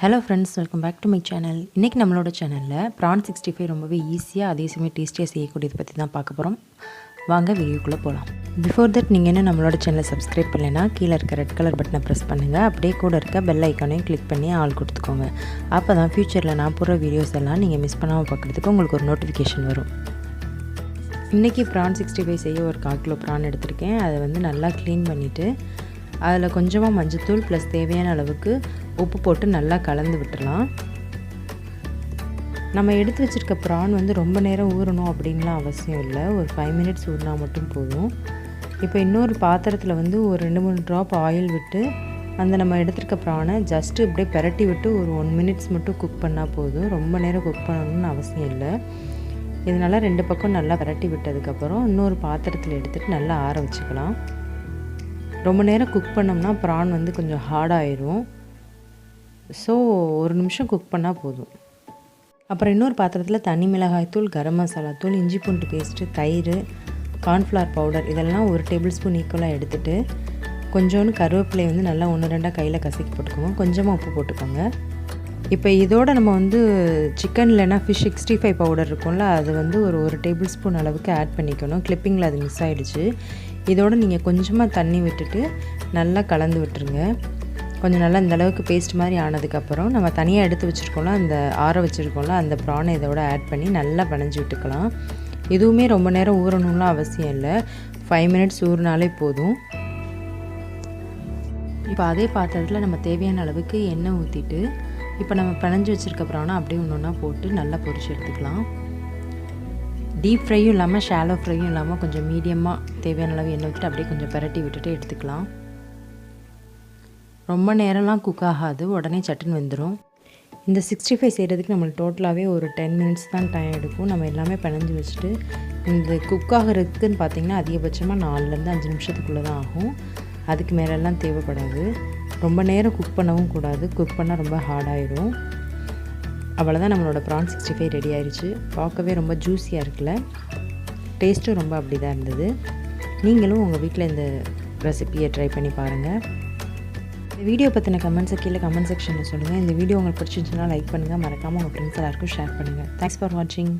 Hello friends, welcome back to my channel. இன்றைக்கி நம்மளோட சேனலில் ப்ரான் 65 ரொம்பவே ஈஸியாக அதே சமயம் டேஸ்டியாக செய்யக்கூடியதை பற்றி தான் பார்க்க போகிறோம். வாங்க வீடியோக்குள்ளே போகலாம். பிஃபோர் தட் நீங்கள் என்ன நம்மளோட சேனலை சப்ஸ்கிரைப் பண்ணலைன்னா கீழே இருக்க ரெட் கலர் பட்டனை ப்ரெஸ் பண்ணுங்கள். அப்படியே கூட இருக்க பெல் ஐக்கானையும் கிளிக் பண்ணி ஆல் கொடுத்துக்கோங்க. அப்போ தான் ஃப்யூச்சரில் நான் போடுற வீடியோஸ் எல்லாம் நீங்கள் மிஸ் பண்ணாமல் பார்க்குறதுக்கு உங்களுக்கு ஒரு நோட்டிஃபிகேஷன் வரும். இன்றைக்கி ப்ரான் 65 செய்ய ஒரு 1/4 கிலோ ப்ரான் எடுத்திருக்கேன். அதை நல்லா க்ளீன் பண்ணிவிட்டு அதில் கொஞ்சமாக மஞ்சத்தூள் ப்ளஸ் தேவையான அளவுக்கு உப்பு போட்டு நல்லா கலந்து விட்டுடலாம். நம்ம எடுத்து வச்சுருக்க ப்ரான் ரொம்ப நேரம் ஊறணும் அப்படின்லாம் அவசியம் இல்லை. ஒரு 5 மினிட்ஸ் ஊறினா மட்டும் போதும். இப்போ இன்னொரு பாத்திரத்தில் ஒரு 2-3 ட்ராப் ஆயில் விட்டு நம்ம எடுத்துருக்க ப்ரானை ஜஸ்ட்டு இப்படியே பெரட்டி விட்டு ஒரு 1 மினிட்ஸ் மட்டும் குக் பண்ணால் போதும். ரொம்ப நேரம் குக் பண்ணணும்னு அவசியம் இல்லை. இதனால் 2 பக்கம் நல்லா பெரட்டி விட்டதுக்கப்புறம் இன்னொரு பாத்திரத்தில் எடுத்துகிட்டு நல்லா ஆற வச்சுக்கலாம். ரொம்ப நேரம் குக் பண்ணோம்னா ப்ரான் கொஞ்சம் ஹார்டாயிரும். ஸோ 1 நிமிஷம் குக் பண்ணால் போதும். அப்புறம் இன்னொரு பாத்திரத்தில் தனி மிளகாய் தூள், கரம் மசாலா தூள், இஞ்சி பூண்டு பேஸ்ட்டு, தயிர், கார்ன்ஃப்ளவர் பவுடர் இதெல்லாம் 1 டேபிள் ஸ்பூன் ஈக்குவலாக எடுத்துகிட்டு கொஞ்சோண்டு கருவேப்பிலை நல்லா 1-2 கையில் கசக்கி போட்டுக்கோங்க. கொஞ்சமாக உப்பு போட்டுக்கோங்க. இப்போ இதோட நம்ம சிக்கன் இல்லைன்னா ஃபிஷ் 65 பவுடர் இருக்கும்ல, அது ஒரு டேபிள் ஸ்பூன் அளவுக்கு ஆட் பண்ணிக்கணும். கிளிப்பிங்கில் அது மிஸ் ஆகிடுச்சு. இதோடு நீங்கள் கொஞ்சமாக தண்ணி விட்டுட்டு நல்லா கலந்து விட்டுருங்க. கொஞ்சம் நல்லா இந்தளவுக்கு பேஸ்ட் மாதிரி ஆனதுக்கப்புறம் நம்ம தனியாக எடுத்து வச்சுருக்கோம்ல, அந்த ஆற வச்சுருக்கோம்ல, அந்த ப்ரானை இதோட ஆட் பண்ணி நல்லா பிணைஞ்சி விட்டுக்கலாம். இதுவுமே ரொம்ப நேரம் ஊறணும்லாம் அவசியம் இல்லை. 5 மினிட்ஸ் ஊறினாலே போதும். இப்போ அதே பாத்திரத்தில் நம்ம தேவையான அளவுக்கு எண்ணெய் ஊற்றிட்டு இப்போ நம்ம பிணைஞ்சி வச்சுருக்க ப்ரானை அப்படியே ஒன்று போட்டு நல்லா பொரிச்சு எடுத்துக்கலாம். டீப் ஃப்ரையும் இல்லாமல் ஷாலோ ஃப்ரையும் இல்லாமல் கொஞ்சம் மீடியமாக தேவையான அளவு எண்ணெய் ஊற்றிட்டு அப்படியே கொஞ்சம் பரட்டி விட்டுட்டு எடுத்துக்கலாம். ரொம்ப நேரம்லாம் குக் ஆகாது, உடனே சட்டுன்னு வெந்துடும். இந்த 65 செய்கிறதுக்கு நம்மளுக்கு டோட்டலாகவே ஒரு 10 மினிட்ஸ் தான் டைம் எடுக்கும். நம்ம எல்லாமே பிணைஞ்சி வச்சுட்டு இந்த குக் ஆகிறதுக்குன்னு பார்த்திங்கன்னா அதிகபட்சமாக 4-5 நிமிஷத்துக்குள்ளே தான் ஆகும். அதுக்கு மேலெல்லாம் தேவைப்படாது. ரொம்ப நேரம் குக் பண்ணவும் கூடாது. குக் பண்ணால் ரொம்ப ஹார்டாயிடும். அவ்வளோதான், நம்மளோட ப்ரான் 65 ரெடி ஆயிடுச்சு. பார்க்கவே ரொம்ப ஜூஸியாக இருக்குல்ல. டேஸ்ட்டும் ரொம்ப அப்படி தான் இருந்தது. நீங்களும் உங்கள் வீட்டில் இந்த ரெசிபியை ட்ரை பண்ணி பாருங்கள். இந்த வீடியோ பற்றின கமெண்ட்ஸை கீழே கமெண்ட் செக்ஷனில் சொல்லுங்கள். இந்த வீடியோ உங்களுக்கு பிடிச்சிருந்துச்சுன்னா லைக் பண்ணுங்கள். மறக்காமல் உங்கள் ஃப்ரெண்ட்ஸ் எல்லாருக்கும் ஷேர் பண்ணுங்கள். தேங்க்ஸ் ஃபார் வாட்சிங்.